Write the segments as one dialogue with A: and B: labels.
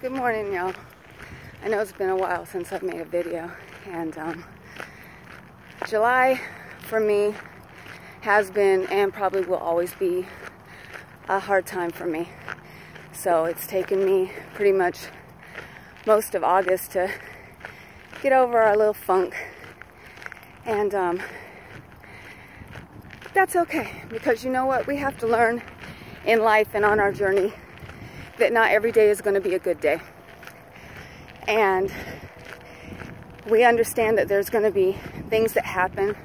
A: Good morning, y'all. I know it's been a while since I've made a video, and July for me has been and probably will always be a hard time for me. So it's taken me pretty much most of August to get over our little funk, and that's okay, because you know what? We have to learn in life and on our journey that not every day is going to be a good day. And we understand that there's going to be things that happen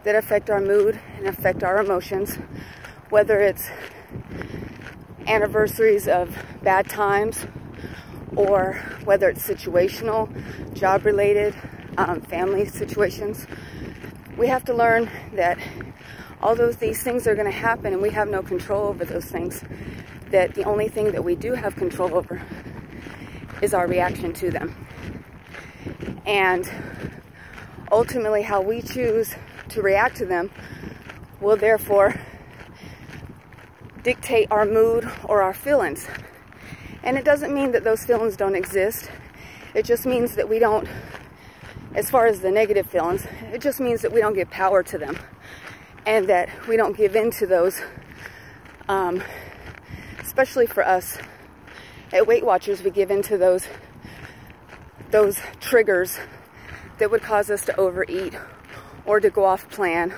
A: that affect our mood and affect our emotions, whether it's anniversaries of bad times, or whether it's situational, job-related, family situations. We have to learn that although these things are going to happen and we have no control over those things, that the only thing that we do have control over is our reaction to them. And ultimately, how we choose to react to them will therefore dictate our mood or our feelings. And it doesn't mean that those feelings don't exist. It just means that we don't, as far as the negative feelings, it just means that we don't give power to them, and that we don't give in to those, especially for us at Weight Watchers, we give into those triggers that would cause us to overeat, or to go off plan,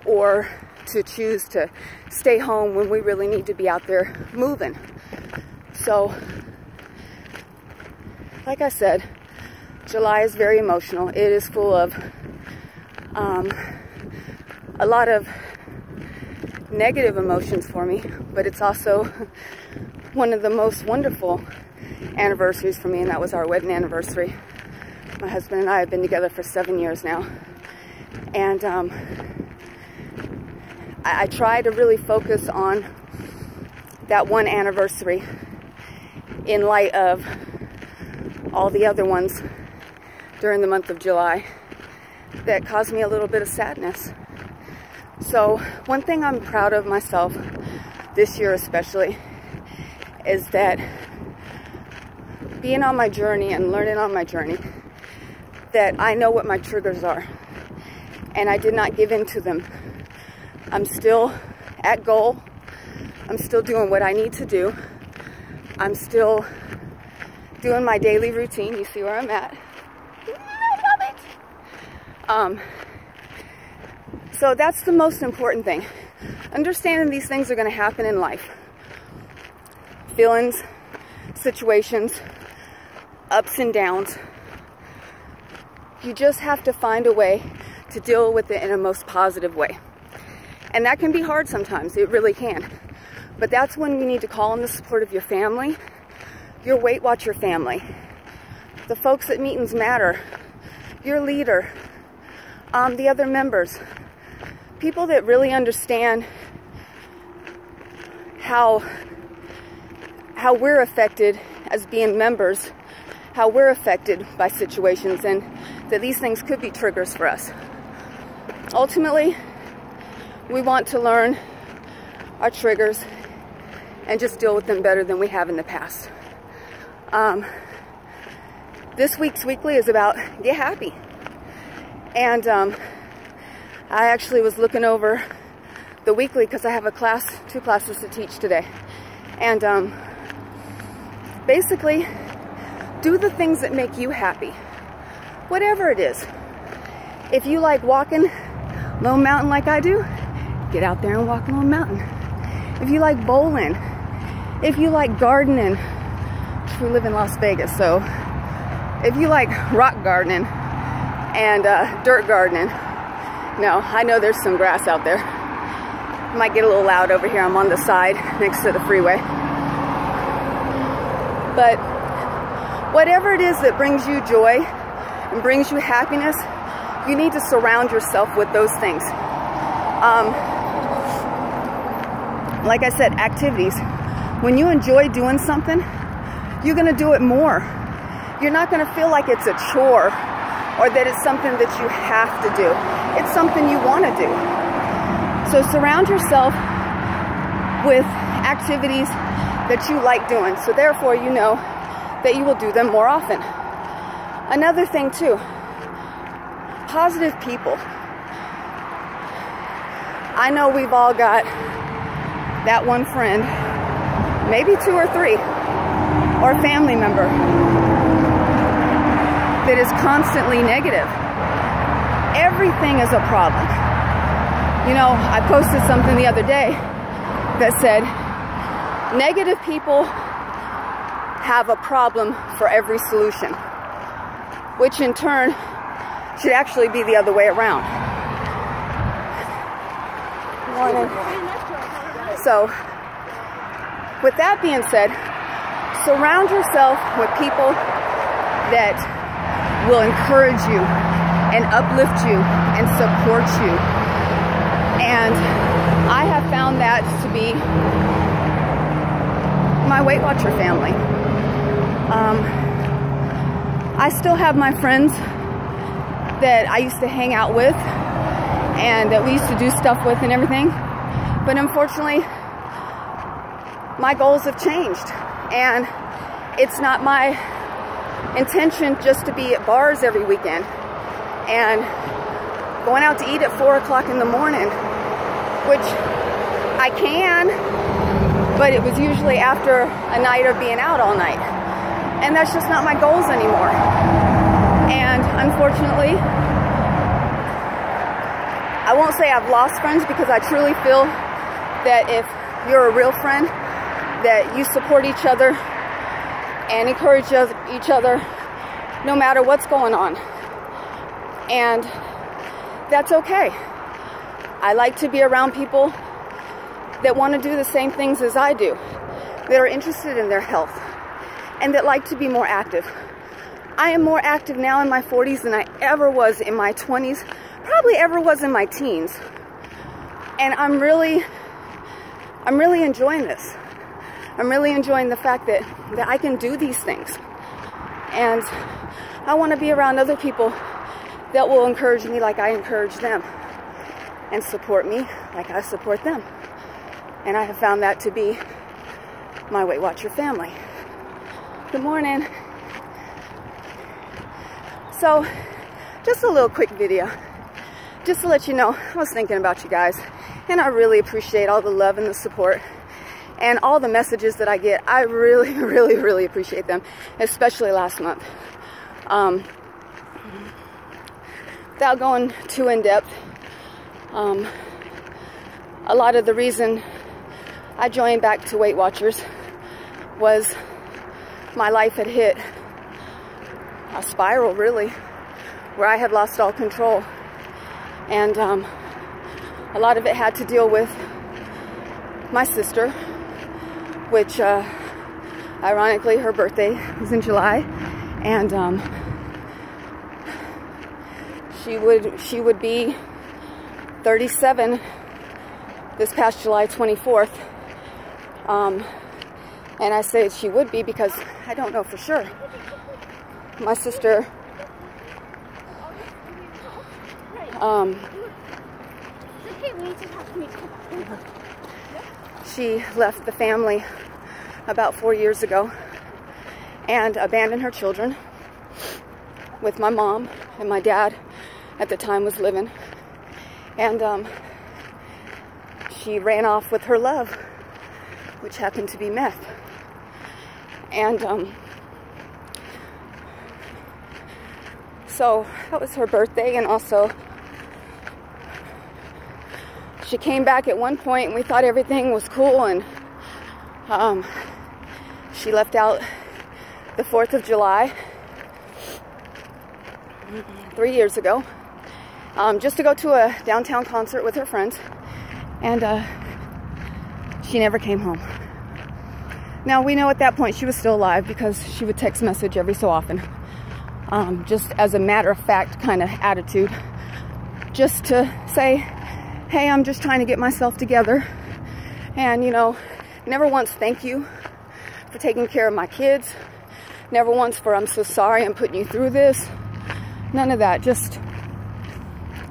A: or to choose to stay home when we really need to be out there moving. So, like I said, July is very emotional. It is full of a lot of negative emotions for me, but it's also one of the most wonderful anniversaries for me, and that was our wedding anniversary. My husband and I have been together for 7 years now, and I try to really focus on that one anniversary in light of all the other ones during the month of July that caused me a little bit of sadness. So one thing I'm proud of myself this year especially is that being on my journey and learning on my journey, that I know what my triggers are, and I did not give in to them. I'm still at goal. I'm still doing what I need to do. I'm still doing my daily routine. You see where I'm at? I love it. So that's the most important thing. Understanding these things are going to happen in life. Feelings, situations, ups and downs. You just have to find a way to deal with it in a most positive way. And that can be hard sometimes. It really can. But that's when you need to call on the support of your family, your Weight Watcher family, the folks at Meetings Matter, your leader, the other members, people that really understand how we're affected as being members, how we're affected by situations, and that these things could be triggers for us. Ultimately, we want to learn our triggers and just deal with them better than we have in the past. This week's weekly is about get happy. And I actually was looking over the weekly because I have two classes to teach today. And basically, do the things that make you happy, whatever it is. If you like walking Lone Mountain like I do, get out there and walk Lone Mountain. If you like bowling, if you like gardening, we live in Las Vegas, so if you like rock gardening and dirt gardening, no, I know there's some grass out there. It might get a little loud over here. I'm on the side next to the freeway. But whatever it is that brings you joy and brings you happiness, you need to surround yourself with those things. Like I said, activities. When you enjoy doing something, you're going to do it more. You're not going to feel like it's a chore or that it's something that you have to do. It's something you want to do. So surround yourself with activities that you like doing. So therefore, you know that you will do them more often. Another thing too, positive people. I know we've all got that one friend, maybe 2 or 3, or a family member that is constantly negative. Everything is a problem. You know, I posted something the other day that said, negative people have a problem for every solution, which in turn should actually be the other way around. Morning. So, with that being said, surround yourself with people that will encourage you and uplift you and support you. And I have found that to be my Weight Watcher family. I still have my friends that I used to hang out with and that we used to do stuff with and everything. But unfortunately, my goals have changed. And it's not my intention just to be at bars every weekend and going out to eat at 4 o'clock in the morning, which I can, but it was usually after a night of being out all night. And that's just not my goals anymore. And unfortunately, I won't say I've lost friends, because I truly feel that if you're a real friend, that you support each other and encourage each other no matter what's going on. And that's okay. I like to be around people that want to do the same things as I do, that are interested in their health, and that like to be more active. I am more active now in my 40s than I ever was in my 20s, probably ever was in my teens. And I'm really enjoying this. I'm really enjoying the fact that I can do these things. And I want to be around other people that will encourage me like I encourage them, and support me like I support them. And I have found that to be my Weight Watcher family. Good morning. So, just a little quick video, just to let you know, I was thinking about you guys, and I really appreciate all the love and the support and all the messages that I get. I really, really, really appreciate them, especially last month. Without going too in depth, a lot of the reason I joined back to Weight Watchers was my life had hit a spiral, really, where I had lost all control. And a lot of it had to deal with my sister, which ironically her birthday was in July, and she would be 37 this past July 24th. And I say she would be because I don't know for sure. My sister she left the family about 4 years ago and abandoned her children with my mom, and my dad at the time was living. And she ran off with her love, which happened to be meth. And so that was her birthday, and also she came back at one point and we thought everything was cool, and she left out the 4th of July 3 years ago, just to go to a downtown concert with her friends, and she never came home. Now, we know at that point she was still alive because she would text message every so often, just as a matter of fact kind of attitude, just to say, hey, I'm just trying to get myself together, and you know, never once thank you for taking care of my kids, never once for I'm so sorry I'm putting you through this, none of that. Just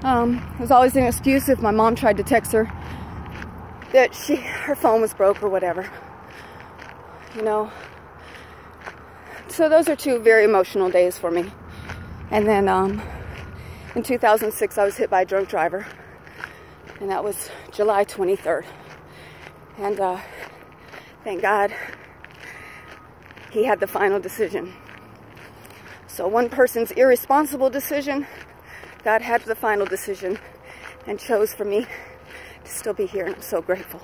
A: it was always an excuse if my mom tried to text her that her phone was broke or whatever. You know, So those are two very emotional days for me. And then in 2006, I was hit by a drunk driver. And that was July 23rd. And thank God he had the final decision. So one person's irresponsible decision, God had the final decision and chose for me to still be here, and I'm so grateful.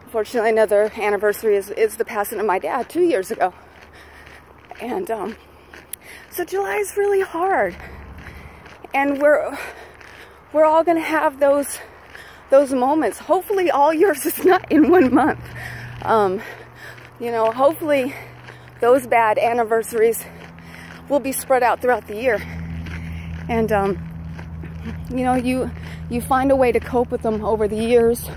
A: Unfortunately, another anniversary is the passing of my dad 2 years ago. And so July is really hard. And we're all going to have those moments. Hopefully all yours is not in 1 month. You know, hopefully those bad anniversaries will be spread out throughout the year. And, you know, you find a way to cope with them over the years,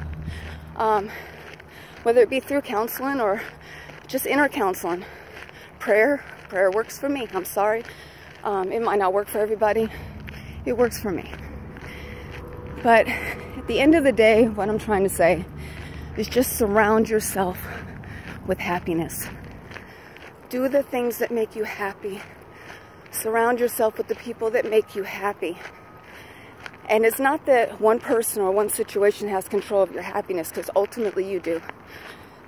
A: whether it be through counseling or just inner counseling. Prayer works for me. I'm sorry. It might not work for everybody. It works for me. But at the end of the day, what I'm trying to say is just surround yourself with happiness. Do the things that make you happy. Surround yourself with the people that make you happy. And it's not that one person or one situation has control of your happiness, because ultimately you do.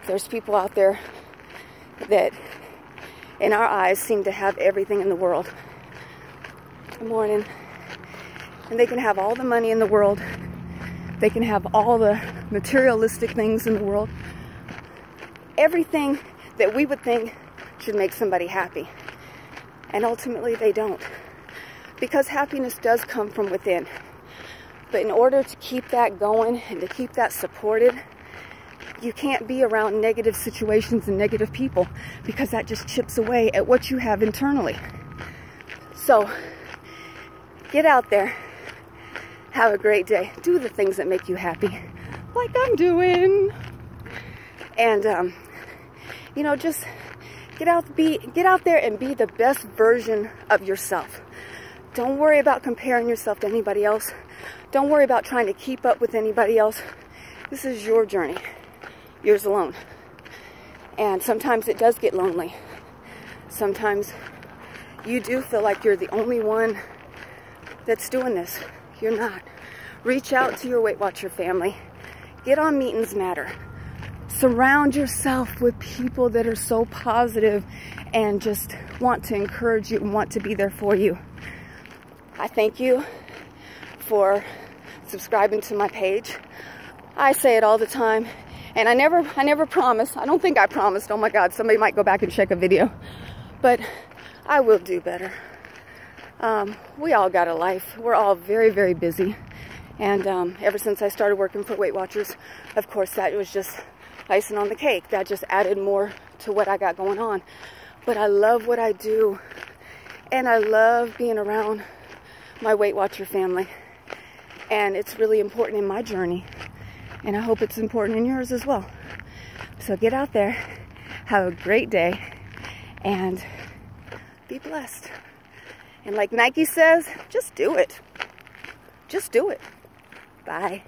A: There's people out there that, in our eyes, seem to have everything in the world. Good morning. And they can have all the money in the world. They can have all the materialistic things in the world. Everything that we would think should make somebody happy. And ultimately they don't. Because happiness does come from within. But in order to keep that going and to keep that supported, you can't be around negative situations and negative people, because that just chips away at what you have internally. So, get out there. Have a great day. Do the things that make you happy, like I'm doing. And, you know, just get out there and be the best version of yourself. Don't worry about comparing yourself to anybody else. Don't worry about trying to keep up with anybody else. This is your journey, yours alone. And sometimes it does get lonely. Sometimes you do feel like you're the only one that's doing this. You're not. Reach out to your Weight Watcher family. Get on Meetings Matter. Surround yourself with people that are so positive and just want to encourage you and want to be there for you. I thank you for subscribing to my page. I say it all the time, and I never promise. I don't think I promised. Oh my God, somebody might go back and check a video, but I will do better. We all got a life. We're all very, very busy. And ever since I started working for Weight Watchers, of course, that was just icing on the cake. That just added more to what I got going on. But I love what I do. And I love being around my Weight Watcher family. And it's really important in my journey. And I hope it's important in yours as well. So get out there, have a great day, and be blessed. And like Nike says, just do it. Just do it. Bye.